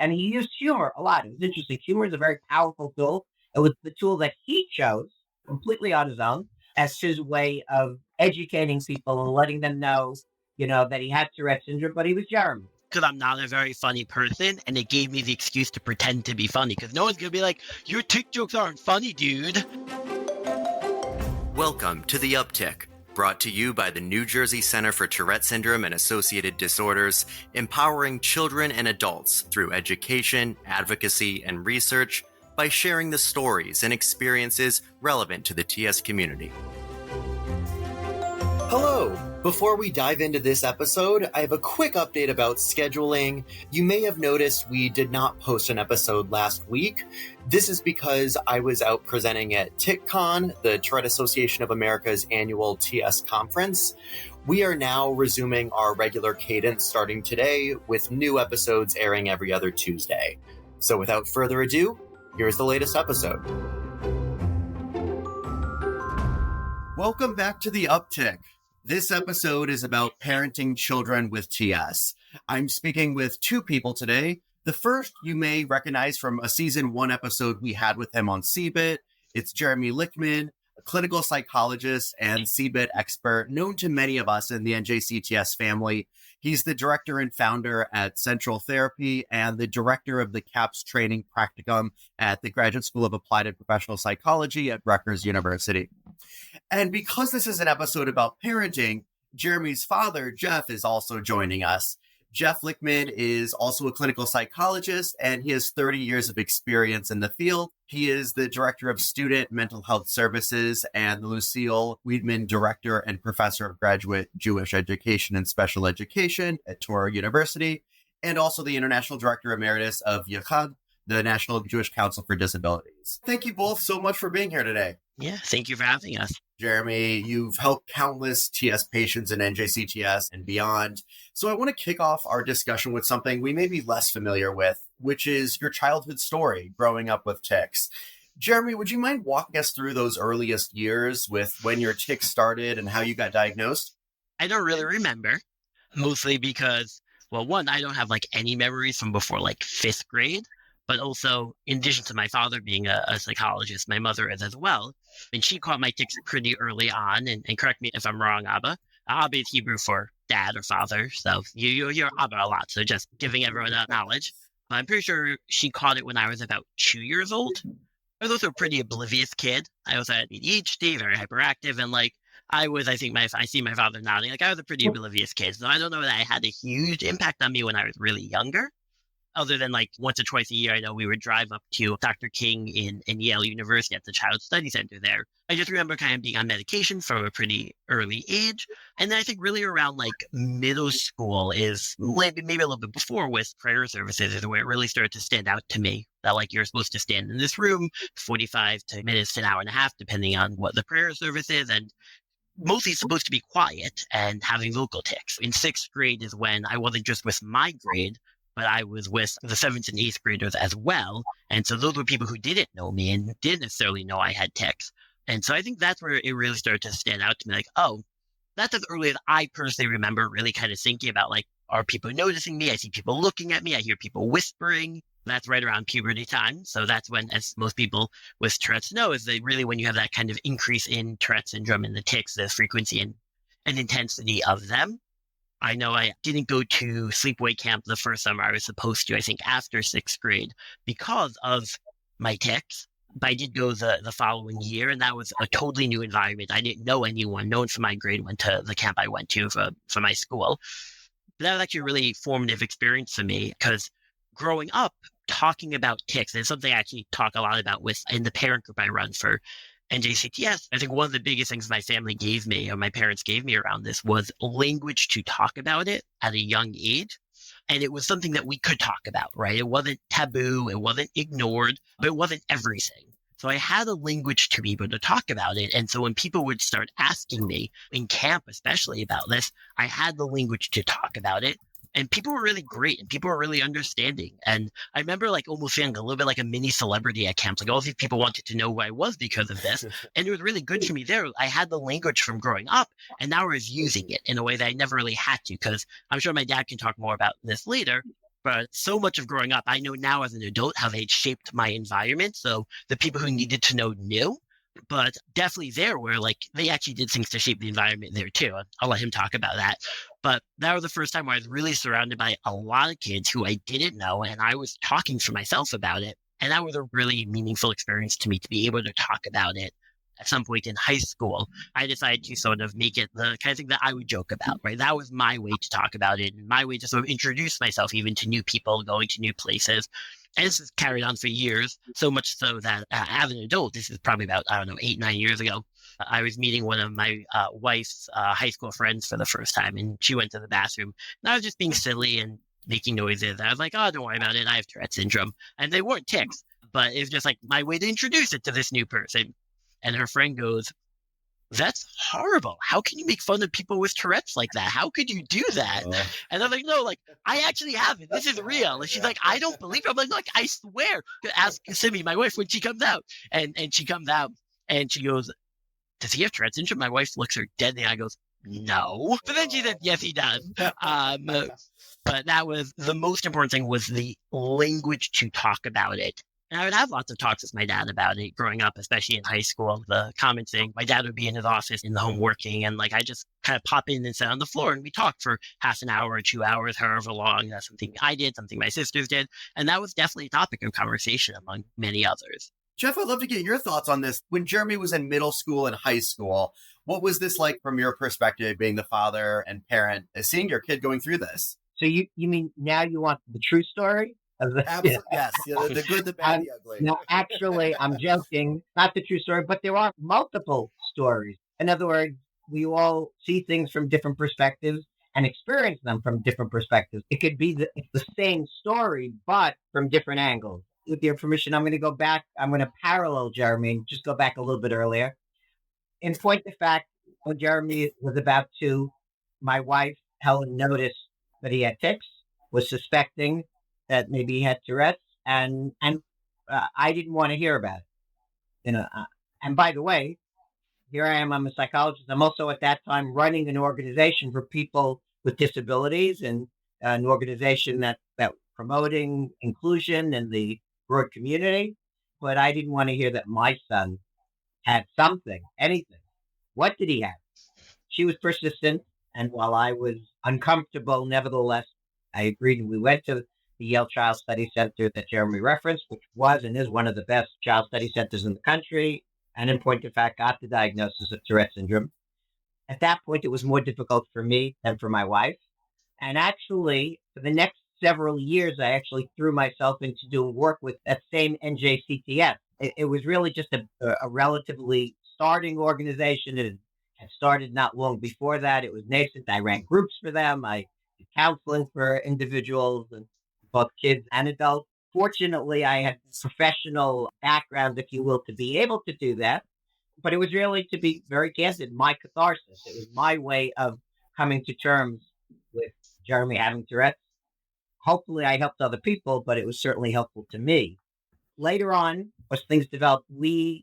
And he used humor a lot. It was interesting. Humor is a very powerful tool. It was the tool that he chose completely on his own as his way of educating people and letting them know, that he had Tourette syndrome, but he was Jeremy. Because I'm not a very funny person, and it gave me the excuse to pretend to be funny, because no one's going to be like, your tic jokes aren't funny, dude. Welcome to The Uptick, brought to you by the New Jersey Center for Tourette Syndrome and Associated Disorders, empowering children and adults through education, advocacy, and research by sharing the stories and experiences relevant to the TS community. Hello! Before we dive into this episode, I have a quick update about scheduling. You may have noticed we did not post an episode last week. This is because I was out presenting at TicCon, the Tourette Association of America's annual TS conference. We are now resuming our regular cadence starting today, with new episodes airing every other Tuesday. So without further ado, here's the latest episode. Welcome back to The Uptick. This episode is about parenting children with TS. I'm speaking with two people today. The first you may recognize from a season 1 episode we had with him on CBIT. It's Jeremy Lichtman, a clinical psychologist and CBIT expert known to many of us in the NJCTS family. He's the director and founder at Central Therapy and the director of the CAPS training practicum at the Graduate School of Applied and Professional Psychology at Rutgers University. And because this is an episode about parenting, Jeremy's father, Jeff, is also joining us. Jeff Lichtman is also a clinical psychologist, and he has 30 years of experience in the field. He is the director of student mental health services and the Lucille Wiedman Director and Professor of Graduate Jewish Education and Special Education at Touro University, and also the International Director Emeritus of Yachad, the National Jewish Council for Disabilities. Thank you both so much for being here today. Yeah, thank you for having us. Jeremy, you've helped countless TS patients in NJCTS and beyond. So I want to kick off our discussion with something we may be less familiar with, which is your childhood story growing up with tics. Jeremy, would you mind walking us through those earliest years with when your tics started and how you got diagnosed? I don't really remember, mostly because, well, one, I don't have any memories from before 5th grade. But also, in addition to my father being a psychologist, my mother is as well. And she caught my tics pretty early on. And correct me if I'm wrong, Abba. Abba is Hebrew for dad or father. So you hear Abba a lot. So just giving everyone that knowledge. But I'm pretty sure she caught it when I was about 2 years old. I was also a pretty oblivious kid. I also had ADHD, very hyperactive. And I see my father nodding. I was a pretty oblivious kid. So I don't know that I had a huge impact on me when I was really younger. Other than once or twice a year, I know we would drive up to Dr. King in Yale University at the Child Study Center there. I just remember kind of being on medication from a pretty early age. And then I think really around middle school is maybe a little bit before with prayer services is where it really started to stand out to me that you're supposed to stand in this room 45 minutes to an hour and a half, depending on what the prayer service is. And mostly supposed to be quiet and having vocal tics. In 6th grade is when I wasn't just with my grade, but I was with the 7th and 8th graders as well. And so those were people who didn't know me and didn't necessarily know I had tics. And so I think that's where it really started to stand out to me. That's as early as I personally remember really kind of thinking about, are people noticing me? I see people looking at me. I hear people whispering. That's right around puberty time. So that's when, as most people with Tourette's know, is that really when you have that kind of increase in Tourette syndrome and the tics, the frequency and intensity of them. I know I didn't go to sleepaway camp the first summer I was supposed to, I think after 6th grade, because of my tics. But I did go the following year, and that was a totally new environment. I didn't know anyone. No one from my grade went to the camp I went to for my school. But that was actually a really formative experience for me, because growing up, talking about tics, and it's something I actually talk a lot about in the parent group I run for NJCTS. I think one of the biggest things my family gave me, or my parents gave me around this, was language to talk about it at a young age. And it was something that we could talk about, right? It wasn't taboo, it wasn't ignored, but it wasn't everything. So I had a language to be able to talk about it. And so when people would start asking me, in camp especially, about this, I had the language to talk about it. And people were really great, and people were really understanding. And I remember almost feeling a little bit like a mini celebrity at camps. All these people wanted to know who I was because of this. And it was really good for me there. I had the language from growing up, and now I was using it in a way that I never really had to, because I'm sure my dad can talk more about this later. But so much of growing up, I know now as an adult how they shaped my environment. So the people who needed to know knew, but definitely there were like they actually did things to shape the environment there too. I'll let him talk about that. But that was the first time where I was really surrounded by a lot of kids who I didn't know, and I was talking to myself about it. And that was a really meaningful experience to me to be able to talk about it. At some point in high school, I decided to sort of make it the kind of thing that I would joke about, right? That was my way to talk about it, and my way to sort of introduce myself even to new people, going to new places. And this has carried on for years, so much so that as an adult, this is probably about, 8, 9 years ago, I was meeting one of my wife's high school friends for the first time, and she went to the bathroom, and I was just being silly and making noises. I was like, oh, don't worry about it. I have Tourette syndrome. And they weren't tics, but it was just like my way to introduce it to this new person. And her friend goes, that's horrible. How can you make fun of people with Tourette's like that? How could you do that? And I'm like, no, like, I actually have it. This is real. And she's like, I don't believe it. I'm like, I swear. Ask Simi, my wife, when she comes out. And she comes out and she goes, does he have Tourette's syndrome? My wife looks her dead in the eye and goes, no. But then she said, yes, he does. But that was the most important thing, was the language to talk about it. And I would have lots of talks with my dad about it growing up, especially in high school. The common thing, my dad would be in his office in the home working, and like I just kind of pop in and sit on the floor and we talk for half an hour or 2 hours, however long. That's something I did, something my sisters did. And that was definitely a topic of conversation among many others. Jeff, I'd love to get your thoughts on this. When Jeremy was in middle school and high school, what was this like from your perspective, being the father and parent, seeing your kid going through this? So you mean now you want the true story? Absolutely, yes. The good, the bad, the ugly. No, actually, I'm joking. Not the true story, but there are multiple stories. In other words, we all see things from different perspectives and experience them from different perspectives. It could be the same story, but from different angles. With your permission, I'm going to go back. I'm going to parallel Jeremy and just go back a little bit earlier. In point of fact, when Jeremy was about 2, my wife, Helen, noticed that he had tics, was suspecting that maybe he had Tourette's, and I didn't want to hear about it. And by the way, here I am. I'm a psychologist. I'm also at that time running an organization for people with disabilities, and an organization that promoting inclusion in the broad community. But I didn't want to hear that my son had something, anything. What did he have? She was persistent, and while I was uncomfortable, nevertheless, I agreed, and we went to the Yale Child Study Center that Jeremy referenced, which was and is one of the best child study centers in the country, and in point of fact, got the diagnosis of Tourette syndrome. At that point, it was more difficult for me than for my wife. And actually, for the next several years, I actually threw myself into doing work with that same NJCTS. It was really just a relatively starting organization. It had started not long before that. It was nascent. I ran groups for them. I did counseling for individuals, and both kids and adults. Fortunately, I had professional background, if you will, to be able to do that. But it was really, to be very candid, my catharsis. It was my way of coming to terms with Jeremy having Tourette's. Hopefully, I helped other people, but it was certainly helpful to me. Later on, as things developed,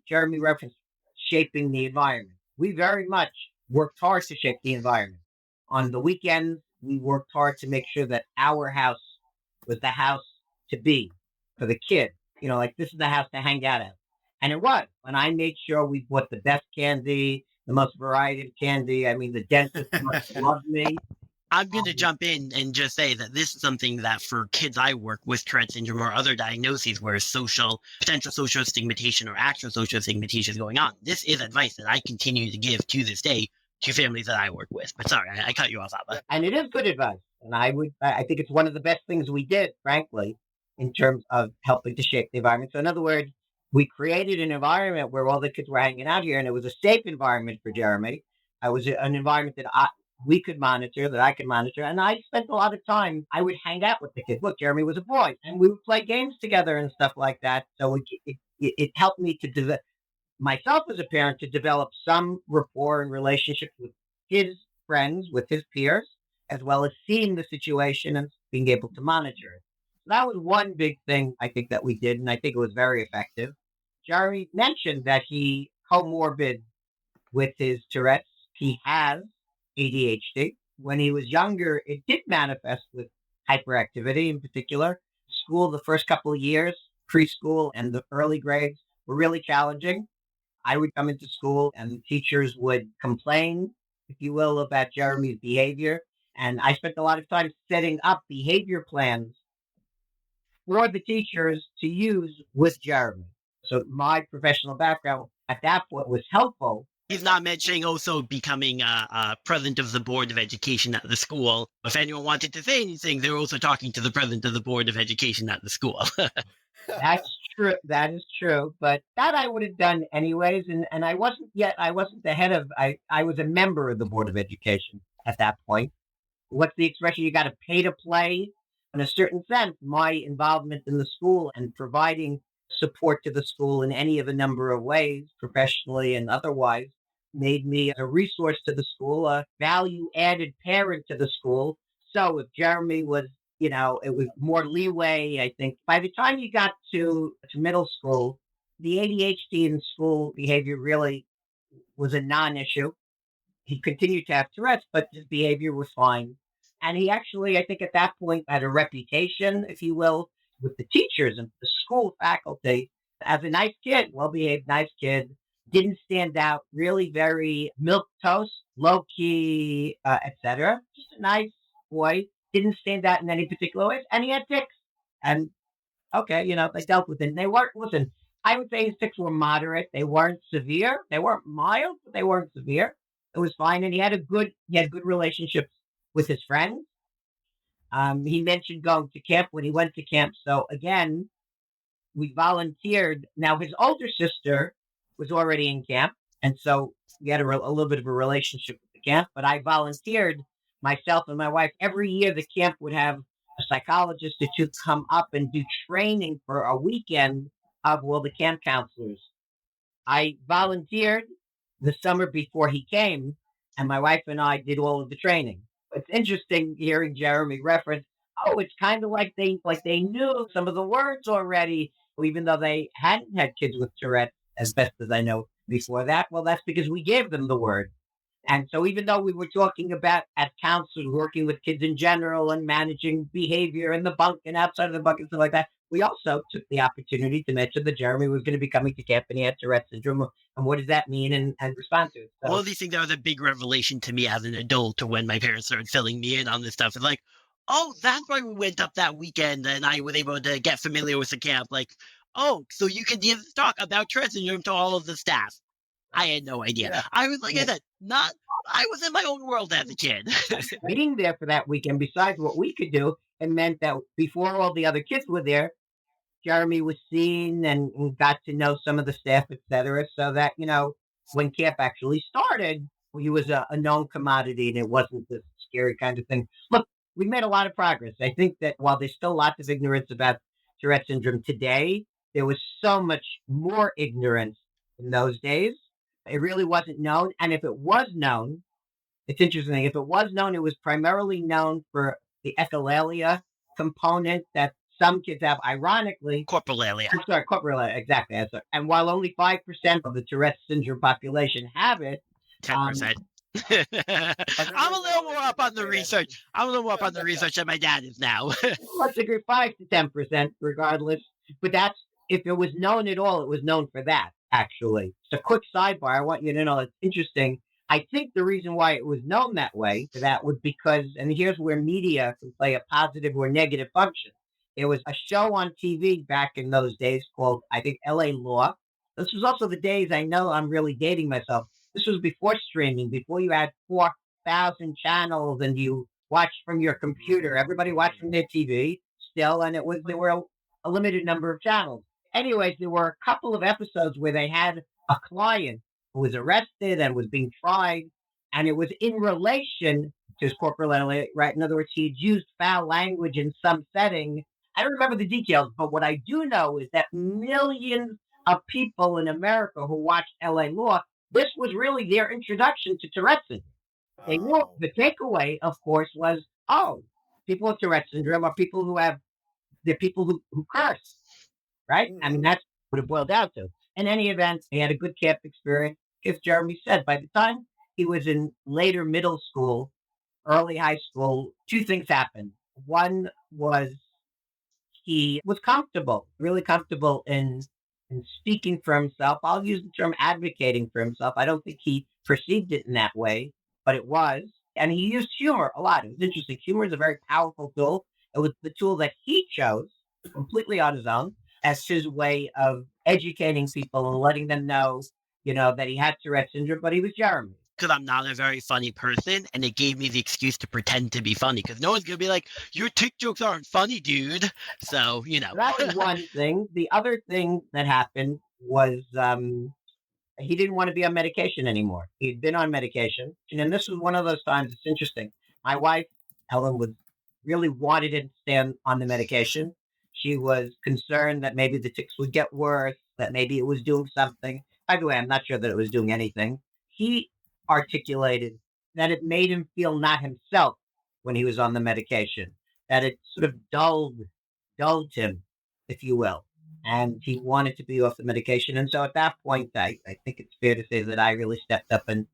Jeremy referenced shaping the environment. We very much worked hard to shape the environment. On the weekends, we worked hard to make sure that our house was the house to be for the kid. Like, this is the house to hang out at. And it was. And I made sure we bought the best candy, the most variety of candy. I mean, the dentist loved me. I'm going to jump in and just say that this is something that for kids I work with Tourette syndrome or other diagnoses where potential social stigmatization or actual social stigmatization is going on, this is advice that I continue to give to this day to families that I work with. But sorry, I cut you off, Abba. And it is good advice. And I think it's one of the best things we did, frankly, in terms of helping to shape the environment. So in other words, we created an environment where all the kids were hanging out here, and it was a safe environment for Jeremy. It was an environment that we could monitor, that I could monitor. And I spent a lot of time, I would hang out with the kids. Look, Jeremy was a boy, and we would play games together and stuff like that. So it helped me to develop, myself as a parent, to develop some rapport and relationship with his friends, with his peers, as well as seeing the situation and being able to monitor it. So that was one big thing I think that we did, and I think it was very effective. Jeremy mentioned that he comorbid with his Tourette's. He has ADHD. When he was younger, it did manifest with hyperactivity in particular. School, the first couple of years, preschool and the early grades were really challenging. I would come into school and the teachers would complain, if you will, about Jeremy's behavior. And I spent a lot of time setting up behavior plans for the teachers to use with Jeremy. So my professional background at that point was helpful. He's not mentioning also becoming president of the board of education at the school. If anyone wanted to say anything, they were also talking to the president of the board of education at the school. That's true. That is true. But that I would have done anyways. And I wasn't the head of, I was a member of the board of education at that point. What's the expression? You got to pay to play. In a certain sense, my involvement in the school and providing support to the school in any of a number of ways, professionally and otherwise, made me a resource to the school, a value-added parent to the school. So if Jeremy was, it was more leeway, I think. By the time you got to middle school, the ADHD in school behavior really was a non-issue. He continued to have Tourette's, but his behavior was fine. And he actually, I think at that point, had a reputation, if you will, with the teachers and the school faculty as a nice kid, well-behaved, nice kid, didn't stand out, really very milquetoast, low-key, etc. Just a nice boy, didn't stand out in any particular ways, and he had tics. And okay, they dealt with it. And they weren't, listen, I would say his tics were moderate. They weren't severe. They weren't mild, but they weren't severe. It was fine. And he had good relationships with his friends. He mentioned going to camp when he went to camp. So again, we volunteered. Now his older sister was already in camp. And so we had a little bit of a relationship with the camp, but I volunteered myself and my wife. Every year the camp would have a psychologist to come up and do training for a weekend of, the camp counselors. I volunteered the summer before he came, and my wife and I did all of the training. It's interesting hearing Jeremy reference, it's kind of like they knew some of the words already, even though they hadn't had kids with Tourette, as best as I know before that. Well, that's because we gave them the word. And so even though we were talking about as counselors working with kids in general and managing behavior in the bunk and outside of the bunk and stuff like that, we also took the opportunity to mention that Jeremy was going to be coming to camp and he had Tourette syndrome. And what does that mean and respond to it? So, all these things that was a big revelation to me as an adult when my parents started filling me in on this stuff. It's like, oh, that's why we went up that weekend and I was able to get familiar with the camp. Like, oh, so you can talk about Tourette syndrome to all of the staff. I had no idea. Yeah. I was, like I said, I was in my own world as a kid. Being there for that weekend, besides what we could do, it meant that before all the other kids were there, Jeremy was seen and got to know some of the staff, etc. So that, when camp actually started, he was a known commodity and it wasn't this scary kind of thing. Look, we made a lot of progress. I think that while there's still lots of ignorance about Tourette syndrome today, there was so much more ignorance in those days. It really wasn't known. And if it was known, it's interesting. If it was known, it was primarily known for the echolalia component that some kids have, ironically. Coprolalia. I'm sorry, coprolalia, exactly. And while only 5% of the Tourette syndrome population have it. 10%. I'm a little more up on the research. I'm a little more up on the research than my dad is now. Let's agree 5 to 10%, regardless. But that's, if it was known at all, it was known for that, actually. So quick sidebar, I want you to know it's interesting. I think the reason why it was known that way, for that was because, and here's where media can play a positive or negative function. It was a show on TV back in those days called, I think, LA Law. This was also the days, I know I'm really dating myself. This was before streaming, before you had 4,000 channels and you watched from your computer. Everybody watched from their TV still, and there were a limited number of channels. Anyways, there were a couple of episodes where they had a client who was arrested and was being tried, and it was in relation to his corporal, right? In other words, he'd used foul language in some setting. I don't remember the details, but what I do know is that millions of people in America who watched LA Law, this was really their introduction to Tourette syndrome. They knew the takeaway, of course, was, people with Tourette syndrome are people they're people who curse, right? I mean, that's what it boiled down to. In any event, he had a good camp experience. As Jeremy said, by the time he was in later middle school, early high school, two things happened. One, was he was comfortable, really comfortable in speaking for himself. I'll use the term advocating for himself. I don't think he perceived it in that way, but it was. And he used humor a lot. It was interesting. Humor is a very powerful tool. It was the tool that he chose completely on his own as his way of educating people and letting them know, that he had Tourette syndrome, but he was Jeremy. Because I'm not a very funny person, and it gave me the excuse to pretend to be funny, because no one's going to be like, your tic jokes aren't funny, dude. So, That was one thing. The other thing that happened was he didn't want to be on medication anymore. He'd been on medication. And this was one of those times. It's interesting. My wife, Helen, really wanted him to stay on the medication. She was concerned that maybe the tics would get worse, that maybe it was doing something. By the way, I'm not sure that it was doing anything. He articulated that it made him feel not himself when he was on the medication, that it sort of dulled him, if you will, and he wanted to be off the medication. And so at that point, I think it's fair to say that I really stepped up and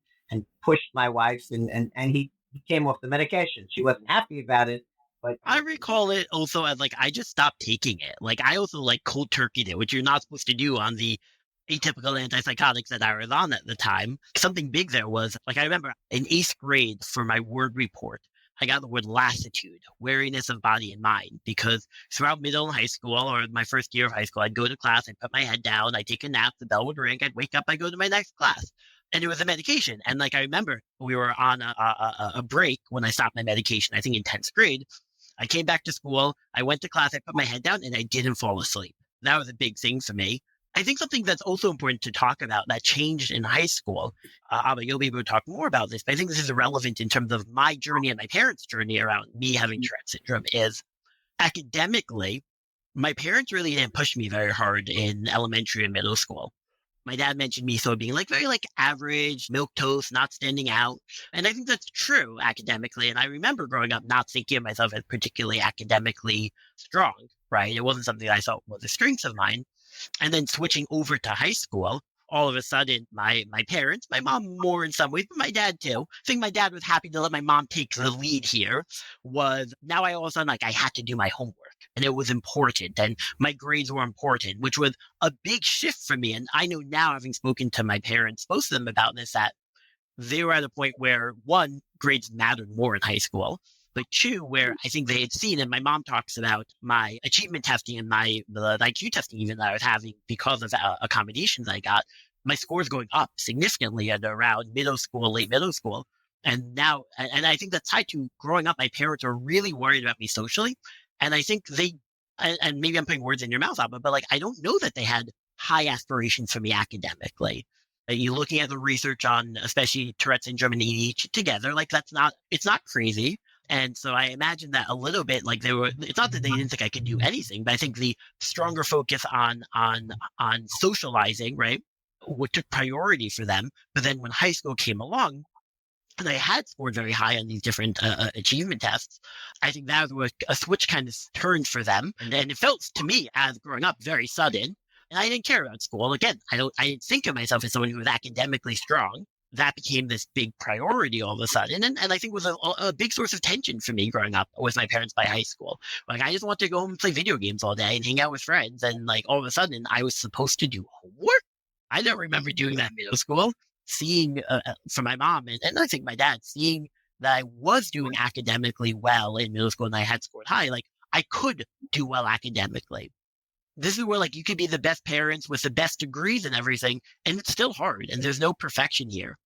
pushed my wife, and he came off the medication. She wasn't happy about it, but I recall it also as I just stopped taking it. I also cold turkeyed it, which you're not supposed to do on the atypical antipsychotics that I was on at the time. Something big there was, I remember in 8th grade for my word report, I got the word lassitude, weariness of body and mind, because throughout middle and high school, or my first year of high school, I'd go to class, I'd put my head down, I'd take a nap, the bell would ring, I'd wake up, I'd go to my next class. And it was a medication. And I remember we were on a break when I stopped my medication, I think in 10th grade. I came back to school, I went to class, I put my head down, and I didn't fall asleep. That was a big thing for me. I think something that's also important to talk about that changed in high school, Abba, you'll be able to talk more about this, but I think this is relevant in terms of my journey and my parents' journey around me having Tourette syndrome, is academically, my parents really didn't push me very hard in elementary and middle school. My dad mentioned me so being very average, milquetoast, not standing out. And I think that's true academically. And I remember growing up not thinking of myself as particularly academically strong, right? It wasn't something I thought was a strength of mine. And then switching over to high school, all of a sudden, my parents, my mom more in some ways, but my dad too. I think my dad was happy to let my mom take the lead here. Was now I all of a sudden I had to do my homework, and it was important, and my grades were important, which was a big shift for me. And I know now, having spoken to my parents, both of them about this, that they were at a point where, one, grades mattered more in high school, but two, where I think they had seen, and my mom talks about my achievement testing and the IQ testing even that I was having because of accommodations I got, my scores going up significantly at around middle school, late middle school. And now, and I think that's tied to growing up, my parents are really worried about me socially. And I think and maybe I'm putting words in your mouth, Abba, but I don't know that they had high aspirations for me academically. You looking at the research on especially Tourette syndrome and ADHD together, it's not crazy. And so I imagine that a little bit, it's not that they didn't think I could do anything, but I think the stronger focus on socializing, right, what took priority for them. But then when high school came along, and I had scored very high on these different achievement tests, I think that was a switch kind of turned for them. And it felt to me, as growing up, very sudden. And I didn't care about school. Again, I didn't think of myself as someone who was academically strong. That became this big priority all of a sudden. And I think was a big source of tension for me growing up with my parents by high school. I just wanted to go home and play video games all day and hang out with friends. And all of a sudden I was supposed to do homework. I don't remember doing that in middle school. Seeing from my mom and I think my dad, seeing that I was doing academically well in middle school and I had scored high, I could do well academically. This is where you could be the best parents with the best degrees and everything, and it's still hard, and there's no perfection here.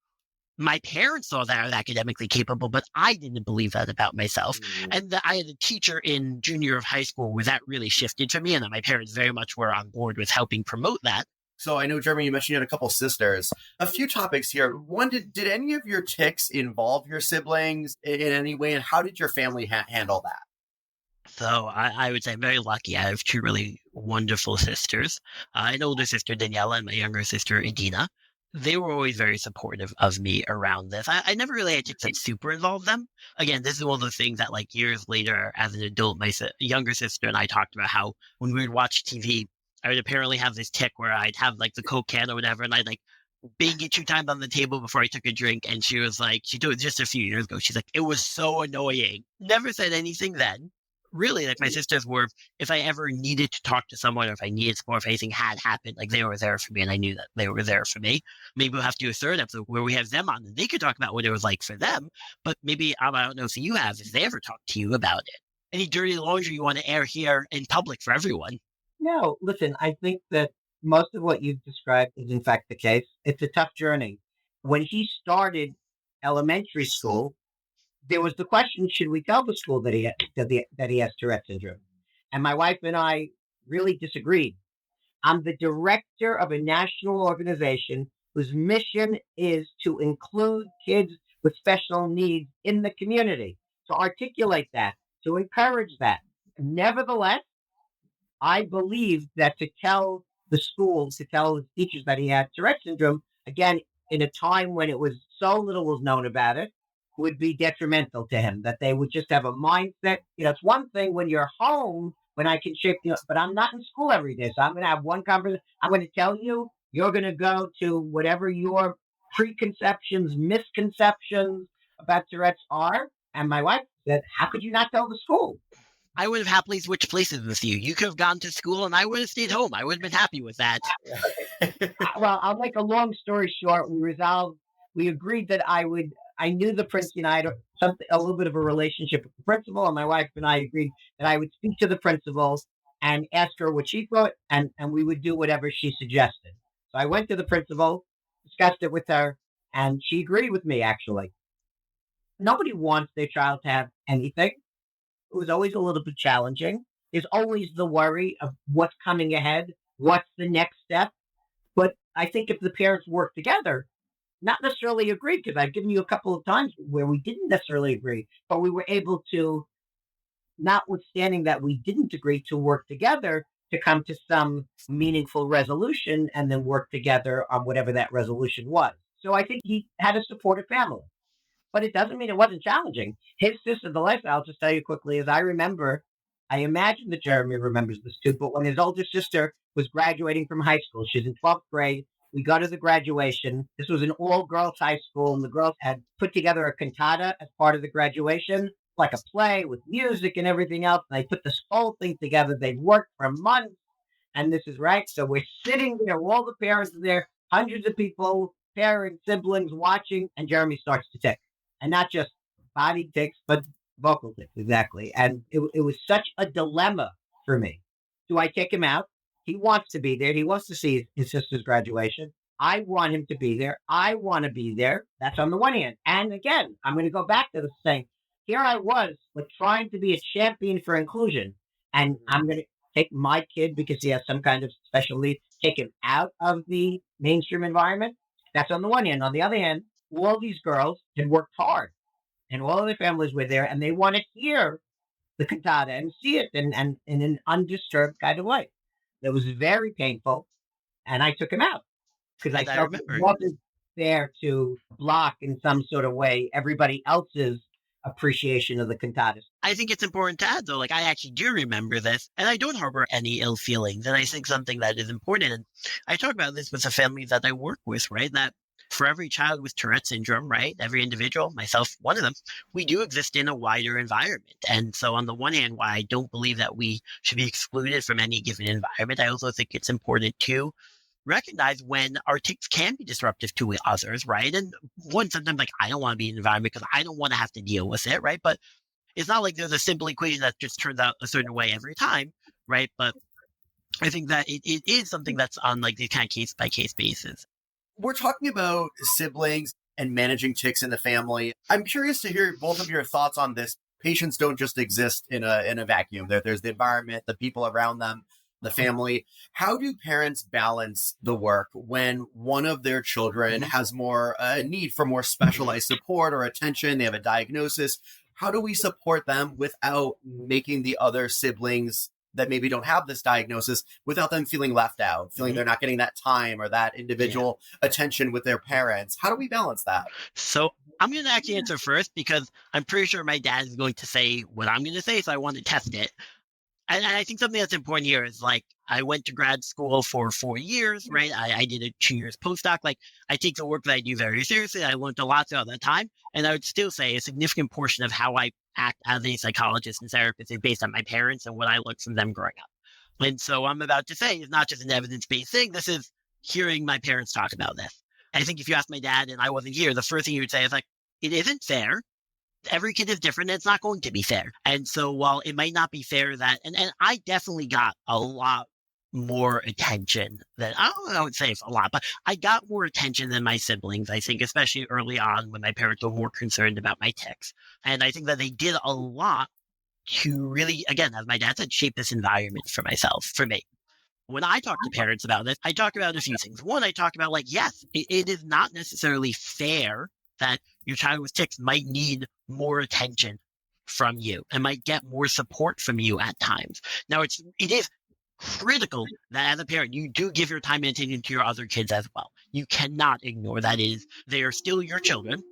My parents saw that I was academically capable, but I didn't believe that about myself. And that I had a teacher in junior of high school where that really shifted for me, and that my parents very much were on board with helping promote that. So I know, Jeremy, you mentioned you had a couple sisters. A few topics here. One, did any of your tics involve your siblings in any way, and how did your family handle that? So I would say I'm very lucky. I have two really wonderful sisters, an older sister, Daniela, and my younger sister, Edina. They were always very supportive of me around this. I never really had to super involve them. Again, this is one of the things that years later as an adult, my younger sister and I talked about how when we would watch TV, I would apparently have this tic where I'd have the Coke can or whatever, and I'd bang it 2 times on the table before I took a drink. And she was she did it just a few years ago. She's it was so annoying. Never said anything then. really, like my sisters were, if I ever needed to talk to someone or if I needed support, if anything had happened, like they were there for me and I knew that they were there for me. Maybe we'll have to do a third episode where we have them on and they could talk about what it was like for them. But maybe, I don't know if you have, if they ever talked to you about it. Any dirty laundry you want to air here in public for everyone? No, listen, I think that most of what you've described is in fact the case. It's a tough journey. When he started elementary school, there was the question, should we tell the school that he has Tourette syndrome? And my wife and I really disagreed. I'm the director of a national organization whose mission is to include kids with special needs in the community, to articulate that, to encourage that. Nevertheless, I believe that to tell the schools, to tell the teachers that he had Tourette syndrome, again, in a time when it was so little was known about it, would be detrimental to him, that they would just have a mindset. It's one thing when you're home, when I can shift, but I'm not in school every day. So I'm going to have one conversation. I'm going to tell you, you're going to go to whatever your preconceptions, misconceptions about Tourette's are. And my wife said, how could you not tell the school? I would have happily switched places with you. You could have gone to school and I would have stayed home. I would have been happy with that. Well, I'll make a long story short. We agreed that I knew the principal, I had a little bit of a relationship with the principal, and my wife and I agreed that I would speak to the principal and ask her what she thought, and we would do whatever she suggested. So I went to the principal, discussed it with her, and she agreed with me, actually. Nobody wants their child to have anything. It was always a little bit challenging. There's always the worry of what's coming ahead, what's the next step. But I think if the parents work together, not necessarily agreed, because I've given you a couple of times where we didn't necessarily agree, but we were able to, notwithstanding that we didn't agree, to work together to come to some meaningful resolution and then work together on whatever that resolution was. So I think he had a supportive family. But it doesn't mean it wasn't challenging. His sister, the life, I'll just tell you quickly, is I imagine that Jeremy remembers this too, but when his older sister was graduating from high school, she's in 12th grade, we go to the graduation. This was an all-girls high school, and the girls had put together a cantata as part of the graduation, like a play with music and everything else. And they put this whole thing together. They've worked for months, and this is right. So we're sitting there, all the parents are there, hundreds of people, parents, siblings watching, and Jeremy starts to tick. And not just body tics, but vocal tics, exactly. And it was such a dilemma for me. Do I kick him out? He wants to be there. He wants to see his sister's graduation. I want him to be there. I want to be there. That's on the one hand. And again, I'm going to go back to the saying, here I was, like, trying to be a champion for inclusion. And I'm going to take my kid, because he has some kind of special need, take him out of the mainstream environment. That's on the one hand. On the other hand, all these girls had worked hard, and all of their families were there, and they want to hear the cantata and see it in an undisturbed kind of way. That was very painful, and I took him out because I felt it wasn't there to block in some sort of way everybody else's appreciation of the cantatas. I think it's important to add, though, like, I actually do remember this, and I don't harbor any ill feelings, and I think something that is important, and I talk about this with the family that I work with, right, that for every child with Tourette syndrome, right, every individual, myself, one of them, we do exist in a wider environment. And so on the one hand, why I don't believe that we should be excluded from any given environment, I also think it's important to recognize when our tics can be disruptive to others, right? And sometimes, like, I don't want to be in an environment because I don't want to have to deal with it, right? But it's not like there's a simple equation that just turns out a certain way every time, right? But I think that it is something that's on, like, these kind of case-by-case basis. We're talking about siblings and managing tics in the family. I'm curious to hear both of your thoughts on this. Patients don't just exist in a vacuum. There's the environment, the people around them, the family. How do parents balance the work when one of their children has more need for more specialized support or attention? They have a diagnosis. How do we support them without making the other siblings that maybe don't have this diagnosis, without them feeling left out, feeling they're not getting that time or that individual attention with their parents? How do we balance that? So I'm going to actually answer first, because I'm pretty sure my dad is going to say what I'm going to say, so I want to test it. And I think something that's important here is, like, I went to grad school for 4 years, right? I did a 2 years postdoc. Like, I take the work that I do very seriously. I learned a lot throughout that time. And I would still say a significant portion of how I act as a psychologist and therapist is based on my parents and what I learned from them growing up. And so I'm about to say is not just an evidence-based thing. This is hearing my parents talk about this. I think if you ask my dad and I wasn't here, the first thing he would say is like, it isn't fair. Every kid is different and it's not going to be fair. And so while it might not be fair that, and I definitely got a lot more attention than, I would say it's a lot, but I got more attention than my siblings, I think, especially early on when my parents were more concerned about my tics. And I think that they did a lot to really, again, as my dad said, shape this environment for myself, for me. When I talk to parents about this, I talk about a few things. One, I talk about like, yes, it is not necessarily fair that your child with tics might need more attention from you and might get more support from you at times. Now, it is critical that as a parent, you do give your time and attention to your other kids as well. You cannot ignore that. They are still your children,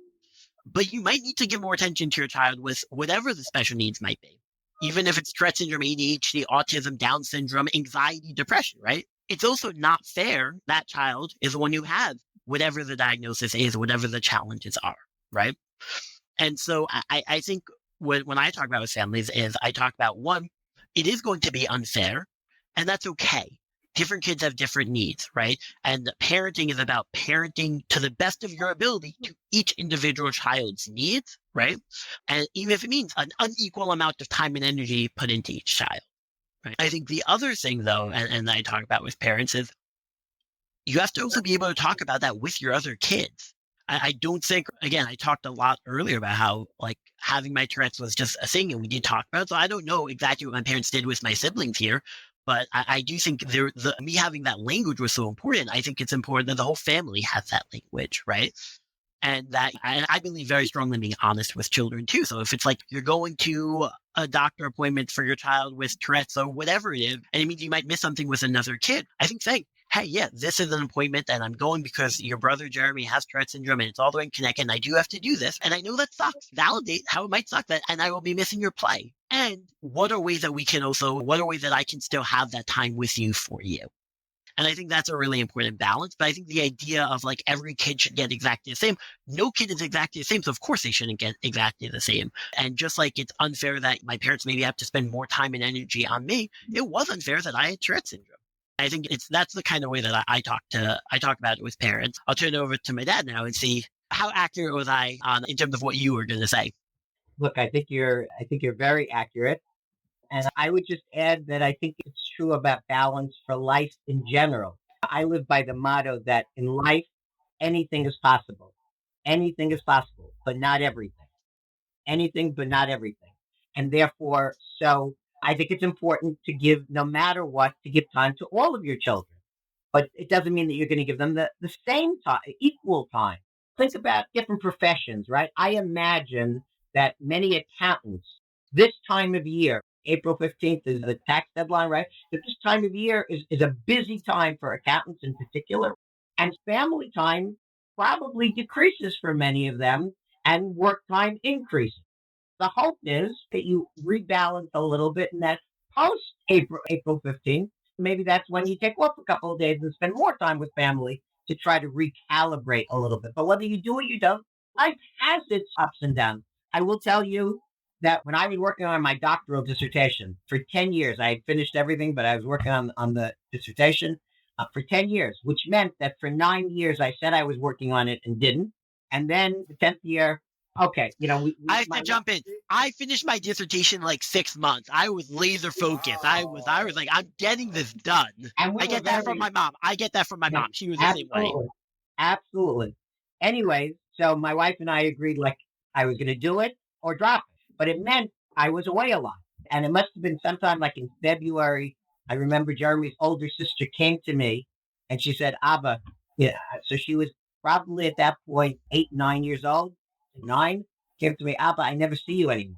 but you might need to give more attention to your child with whatever the special needs might be. Even if it's Tourette syndrome, ADHD, autism, Down syndrome, anxiety, depression, right? It's also not fair that child is the one who has whatever the diagnosis is, whatever the challenges are, right? And so I think when I talk about with families is I talk about, one, it is going to be unfair, and that's okay. Different kids have different needs, right? And parenting is about parenting to the best of your ability to each individual child's needs, right? And even if it means an unequal amount of time and energy put into each child, right? I think the other thing, though, and I talk about with parents is you have to also be able to talk about that with your other kids. I don't think, again, I talked a lot earlier about how like having my Tourette's was just a thing and we did talk about it. So I don't know exactly what my parents did with my siblings here, but I do think me having that language was so important. I think it's important that the whole family has that language, right? And that I believe very strongly in being honest with children too. So if it's like you're going to a doctor appointment for your child with Tourette's or whatever it is, and it means you might miss something with another kid, I think saying, hey, yeah, this is an appointment and I'm going because your brother Jeremy has Tourette syndrome and it's all the way connected and I do have to do this. And I know that sucks. Validate how it might suck that, and I will be missing your play. And what are ways that I can still have that time with you for you? And I think that's a really important balance. But I think the idea of like every kid should get exactly the same, no kid is exactly the same. So of course they shouldn't get exactly the same. And just like it's unfair that my parents maybe have to spend more time and energy on me, it was unfair that I had Tourette syndrome. I think that's the kind of way that I talk about it with parents. I'll turn it over to my dad now and see how accurate was I in terms of what you were going to say. Look, I think you're very accurate. And I would just add that I think it's true about balance for life in general. I live by the motto that in life, anything is possible. Anything is possible, but not everything. Anything, but not everything. And therefore, so I think it's important to give, no matter what, to give time to all of your children. But it doesn't mean that you're going to give them the same time, equal time. Think about different professions, right? I imagine that many accountants, this time of year, April 15th is the tax deadline, right? But this time of year is a busy time for accountants in particular. And family time probably decreases for many of them and work time increases. The hope is that you rebalance a little bit and that post April 15th, maybe that's when you take off a couple of days and spend more time with family to try to recalibrate a little bit. But whether you do or you don't, life has its ups and downs. I will tell you that when I was working on my doctoral dissertation for 10 years, I had finished everything, but I was working on the dissertation for 10 years, which meant that for 9 years, I said I was working on it and didn't. And then the 10th year, okay, I have to jump in. I finished my dissertation in like 6 months. I was laser focused. I was like, I'm getting this done. I get that from my mom. She was the same way. Absolutely. Anyway, so my wife and I agreed like I was going to do it or drop it. But it meant I was away a lot. And it must have been sometime like in February. I remember Jeremy's older sister came to me and she said, Abba, yeah. So she was probably at that point 8, 9 years old. 9, came to me, Abba, I never see you anymore.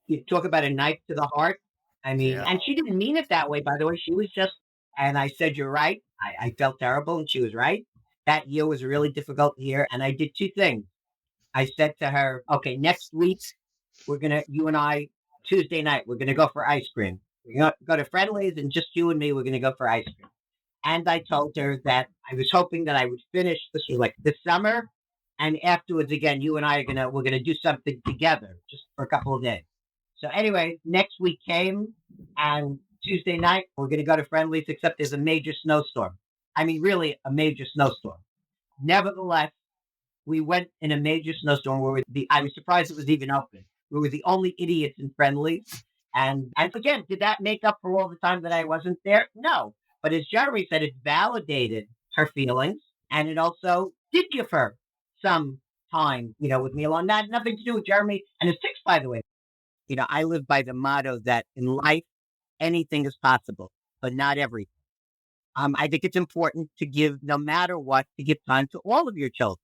You talk about a knife to the heart. I mean, And she didn't mean it that way, by the way. She was just, and I said, you're right. I felt terrible and she was right. That year was a really difficult year. And I did 2 things. I said to her, okay, next week, you and I, Tuesday night, we're going to go for ice cream. We're going to go to Friendly's and just you and me, we're going to go for ice cream. And I told her that I was hoping that I would finish, this was like this summer. And afterwards, again, you and I we're going to do something together just for a couple of days. So anyway, next week came, and Tuesday night, we're going to go to Friendly's, except there's a major snowstorm. I mean, really a major snowstorm. Nevertheless, we went in a major snowstorm where I was surprised it was even open. We were the only idiots in Friendly's. And again, did that make up for all the time that I wasn't there? No. But as Jeremy said, it validated her feelings, and it also did give her some time, with me alone. Not nothing to do with Jeremy and his tics, by the way. I live by the motto that in life, anything is possible, but not everything. I think it's important to give, no matter what, to give time to all of your children.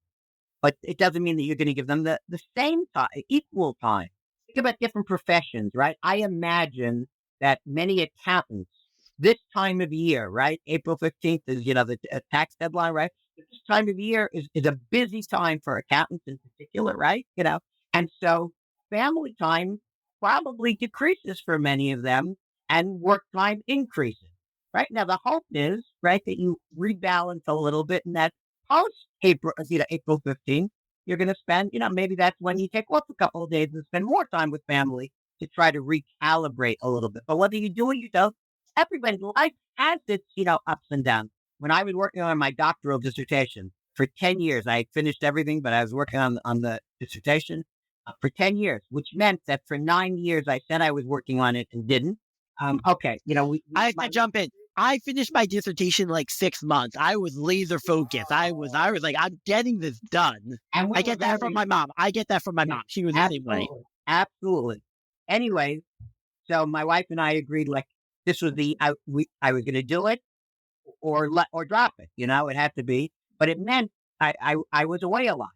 But it doesn't mean that you're going to give them the same time, equal time. Think about different professions, right? I imagine that many accountants, this time of year, right? April 15th is, the tax deadline, right? This time of year is a busy time for accountants in particular, right? And so family time probably decreases for many of them and work time increases, right? Now, the hope is, right, that you rebalance a little bit and that post April 15th, you're going to spend, maybe that's when you take off a couple of days and spend more time with family to try to recalibrate a little bit. But whether you do or you don't, everybody's life has its, ups and downs. When I was working on my doctoral dissertation for 10 years, I had finished everything, but I was working on the dissertation for 10 years, which meant that for 9 years, I said I was working on it and didn't. Okay. I have to jump in. I finished my dissertation like 6 months. I was laser focused. I was like, I'm getting this done. I get that from my mom. She was the same way. Absolutely. Anyway, so my wife and I agreed, like, this was I was going to do it or drop it. It had to be, but it meant I was away a lot,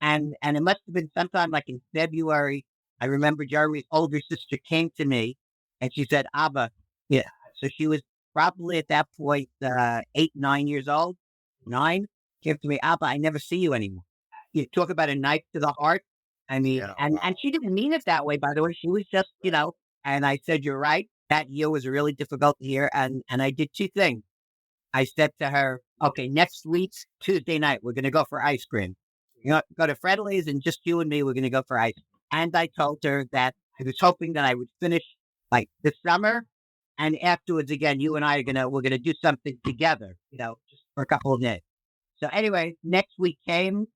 and it must have been sometime like in February. I remember Jeremy's older sister came to me, and she said, "Abba," yeah. So she was probably at that point 8, 9 years old. 9 came to me, "Abba, I never see you anymore." You talk about a knife to the heart. I mean, Yeah, and wow. she didn't mean it that way, by the way. She was just, and I said, "You're right. That year was a really difficult year." And I did 2 things. I said to her, "Okay, next week, Tuesday night, we're going to go for ice cream. Go to Friendly's and just you and me, we're going to go for ice cream." And I told her that I was hoping that I would finish like this summer. And afterwards, again, you and I we're going to do something together, just for a couple of days. So anyway, next week came,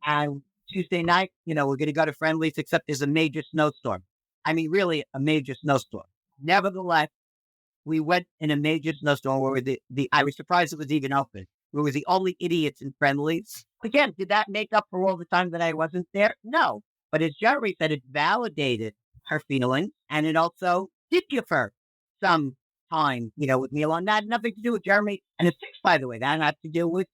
and Tuesday night, we're going to go to Friendly's, except there's a major snowstorm. I mean, really a major snowstorm. Nevertheless, we went in a major snowstorm where I was surprised it was even open. We were the only idiots in Friendly's. Again, did that make up for all the time that I wasn't there? No. But as Jeremy said, it validated her feelings, and it also did give her some time, with me alone. That had nothing to do with Jeremy and his tics, by the way. That had to do with,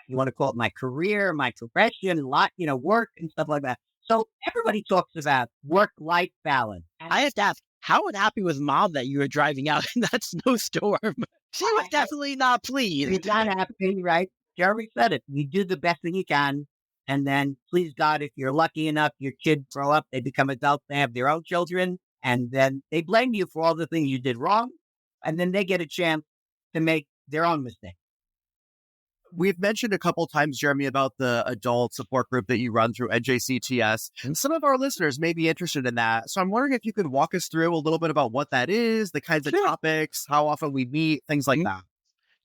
you want to call it my career, my profession, work and stuff like that. So everybody talks about work-life balance. I have to ask, how unhappy was Mom that you were driving out in that snowstorm? She was definitely not pleased. You're not happy, right? Jeremy said it. You do the best that you can. And then, please God, if you're lucky enough, your kids grow up, they become adults, they have their own children, and then they blame you for all the things you did wrong. And then they get a chance to make their own mistakes. We've mentioned a couple times, Jeremy, about the adult support group that you run through NJCTS, and some of our listeners may be interested in that. So I'm wondering if you could walk us through a little bit about what that is, the kinds of topics, how often we meet, things like that.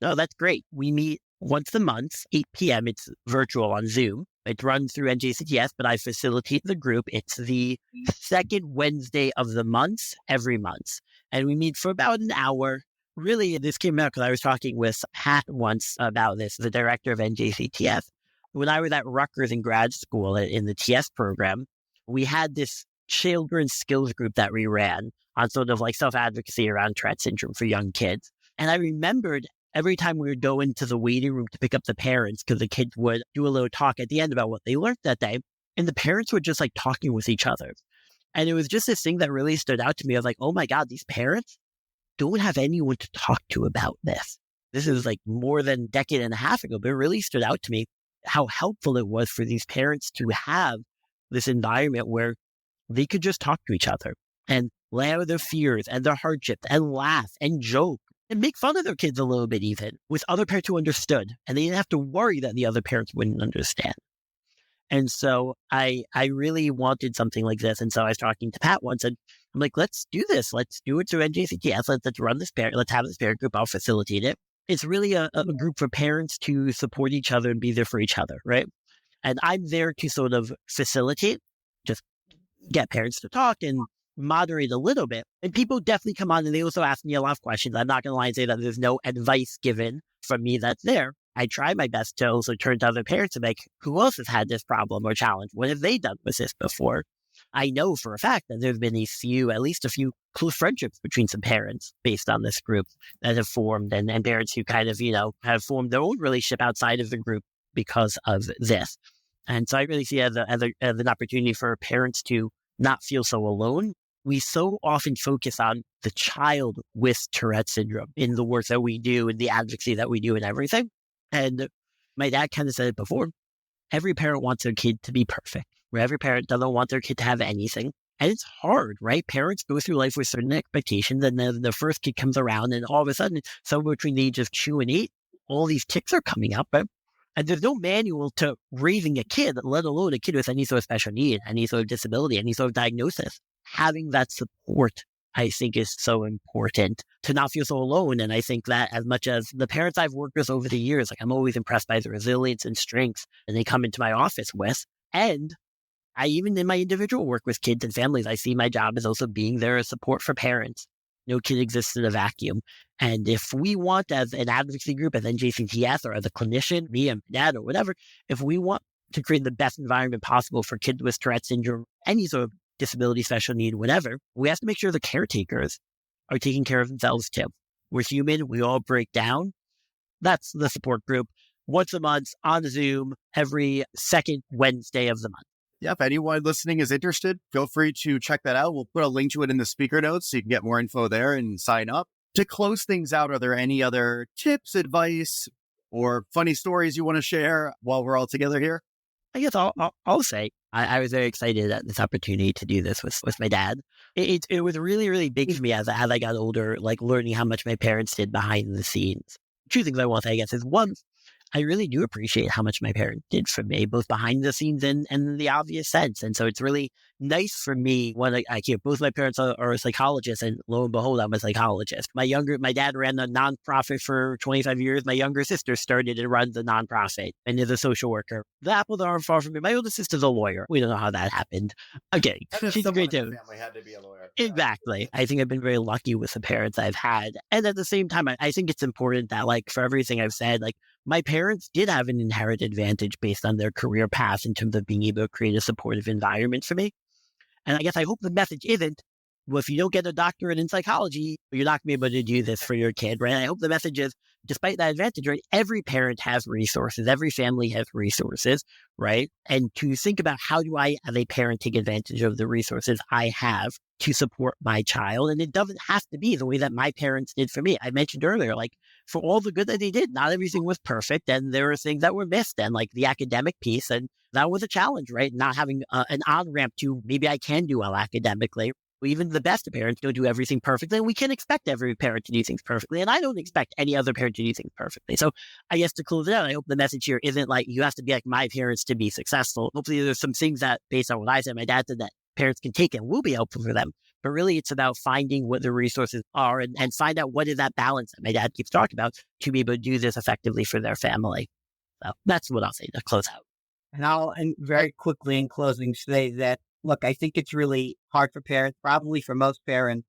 No, that's great. We meet once a month, 8 p.m. It's virtual on Zoom. It runs through NJCTS, but I facilitate the group. It's the second Wednesday of the month, every month. And we meet for about an hour. Really, this came out because I was talking with Pat once about this, the director of NJCTS. When I was at Rutgers in grad school in the TS program, we had this children's skills group that we ran on sort of like self-advocacy around Tourette syndrome for young kids. And I remembered every time we would go into the waiting room to pick up the parents, because the kids would do a little talk at the end about what they learned that day, and the parents were just like talking with each other. And it was just this thing that really stood out to me. I was like, oh my God, these parents don't have anyone to talk to about this. This is like more than a decade and a half ago, but it really stood out to me how helpful it was for these parents to have this environment where they could just talk to each other and lay out their fears and their hardships and laugh and joke and make fun of their kids a little bit even with other parents who understood. And they didn't have to worry that the other parents wouldn't understand. And so I really wanted something like this. And so I was talking to Pat once, and I'm like, let's do this. Let's do it through NJCTS. Let's run this parent. Let's have this parent group. I'll facilitate it. It's really a group for parents to support each other and be there for each other, right? And I'm there to sort of facilitate, just get parents to talk and moderate a little bit. And people definitely come on and they also ask me a lot of questions. I'm not going to lie and say that there's no advice given from me that's there. I try my best to also turn to other parents and like, who else has had this problem or challenge? What have they done with this before? I know for a fact that there's been at least a few close friendships between some parents based on this group that have formed and parents who kind of, have formed their own relationship outside of the group because of this. And so I really see it as an opportunity for parents to not feel so alone. We so often focus on the child with Tourette syndrome in the work that we do and the advocacy that we do and everything. And my dad kind of said it before. Every parent wants their kid to be perfect, where every parent doesn't want their kid to have anything. And it's hard, right? Parents go through life with certain expectations, and then the first kid comes around, and all of a sudden, somewhere between the age of 2 and 8, all these tics are coming up, right? And there's no manual to raising a kid, let alone a kid with any sort of special need, any sort of disability, any sort of diagnosis. Having that support, I think, is so important to not feel so alone. And I think that as much as the parents I've worked with over the years, like I'm always impressed by the resilience and strength that they come into my office with. And I even in my individual work with kids and families, I see my job as also being there as support for parents. No kid exists in a vacuum. And if we want, as an advocacy group, as NJCTS, or as a clinician, me and my dad or whatever, if we want to create the best environment possible for kids with Tourette syndrome, any sort of disability, special need, whatever, we have to make sure the caretakers are taking care of themselves too. We're human. We all break down. That's the support group. Once a month on Zoom, every second Wednesday of the month. Yeah, if anyone listening is interested, feel free to check that out. We'll put a link to it in the speaker notes so you can get more info there and sign up. To close things out, are there any other tips, advice, or funny stories you want to share while we're all together here? I guess I'll say I was very excited at this opportunity to do this with my dad. It was really, really big for me as I got older, like learning how much my parents did behind the scenes. Two things I want to say, I guess, is one, I really do appreciate how much my parents did for me, both behind the scenes and in the obvious sense. And so it's really nice for me when I hear both my parents are psychologists, and lo and behold, I'm a psychologist. My dad ran a nonprofit for 25 years. My younger sister started and runs a nonprofit and is a social worker. The apples aren't far from me. My older sister's a lawyer. We don't know how that happened. Okay, she's a great dude. Family had to be a lawyer. Exactly. I think I've been very lucky with the parents I've had. And at the same time, I think it's important that, like, for everything I've said, like, my parents did have an inherent advantage based on their career path in terms of being able to create a supportive environment for me. And I guess I hope the message isn't, well, if you don't get a doctorate in psychology, you're not going to be able to do this for your kid, right? I hope the message is, despite that advantage, right, every parent has resources, every family has resources, right? And to think about, how do I, as a parent, take advantage of the resources I have to support my child? And it doesn't have to be the way that my parents did for me. I mentioned earlier, like, for all the good that they did, not everything was perfect, and there were things that were missed, and like the academic piece, and that was a challenge, right? Not having an on-ramp to maybe I can do well academically. Even the best of parents don't do everything perfectly, and we can expect every parent to do things perfectly, and I don't expect any other parent to do things perfectly. So I guess to close it out, I hope the message here isn't like you have to be like my parents to be successful. Hopefully there's some things that, based on what I said, my dad said, that parents can take and will be helpful for them. But really, it's about finding what the resources are and find out what is that balance that my dad keeps talking about to be able to do this effectively for their family. So that's what I'll say to close out. And I'll very quickly in closing say that, look, I think it's really hard for parents, probably for most parents.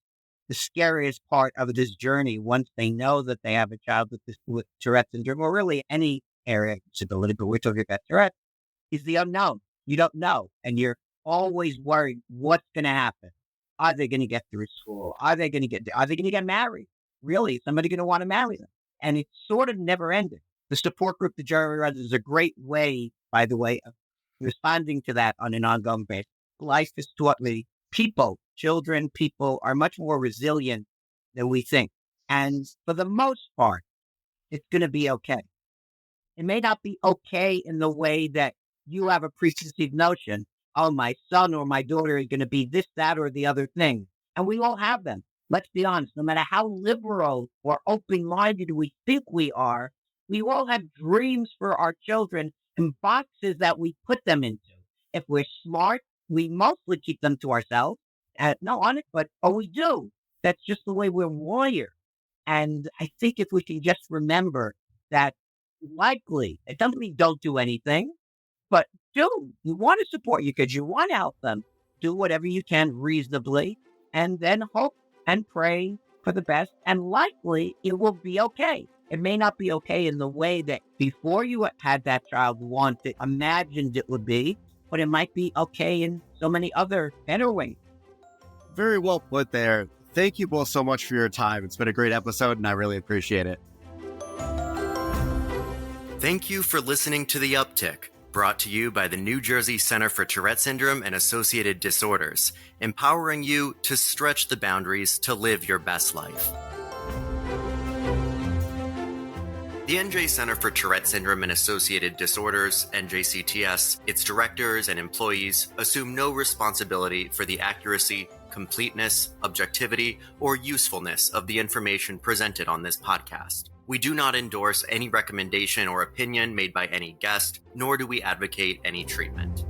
The scariest part of this journey, once they know that they have a child with Tourette syndrome, or really any area of disability, but we're talking about Tourette, is the unknown. You don't know, and you're always worried what's going to happen. Are they going to get through school? Are they going to get married? Really, is somebody going to want to marry them? And it's sort of never ending. The support group, the Jeremy runs, is a great way, by the way, of responding to that on an ongoing basis. Life has taught me people are much more resilient than we think. And for the most part, it's going to be okay. It may not be okay in the way that you have a preconceived notion, oh, my son or my daughter is going to be this, that, or the other thing. And we all have them. Let's be honest, no matter how liberal or open-minded we think we are, we all have dreams for our children and boxes that we put them into. If we're smart, we mostly keep them to ourselves. not on it, but we do. That's just the way we're wired. And I think if we can just remember that likely, it doesn't mean don't do anything, but do. You want to support your kids. You want to help them. Do whatever you can reasonably, and then hope and pray for the best. And likely it will be okay. It may not be okay in the way that before you had that child wanted, imagined it would be, but it might be okay in so many other better ways. Very well put there. Thank you both so much for your time. It's been a great episode, and I really appreciate it. Thank you for listening to The Uptick, brought to you by the New Jersey Center for Tourette Syndrome and Associated Disorders, empowering you to stretch the boundaries to live your best life. The NJ Center for Tourette Syndrome and Associated Disorders, NJCTS, its directors and employees assume no responsibility for the accuracy, completeness, objectivity, or usefulness of the information presented on this podcast. We do not endorse any recommendation or opinion made by any guest, nor do we advocate any treatment.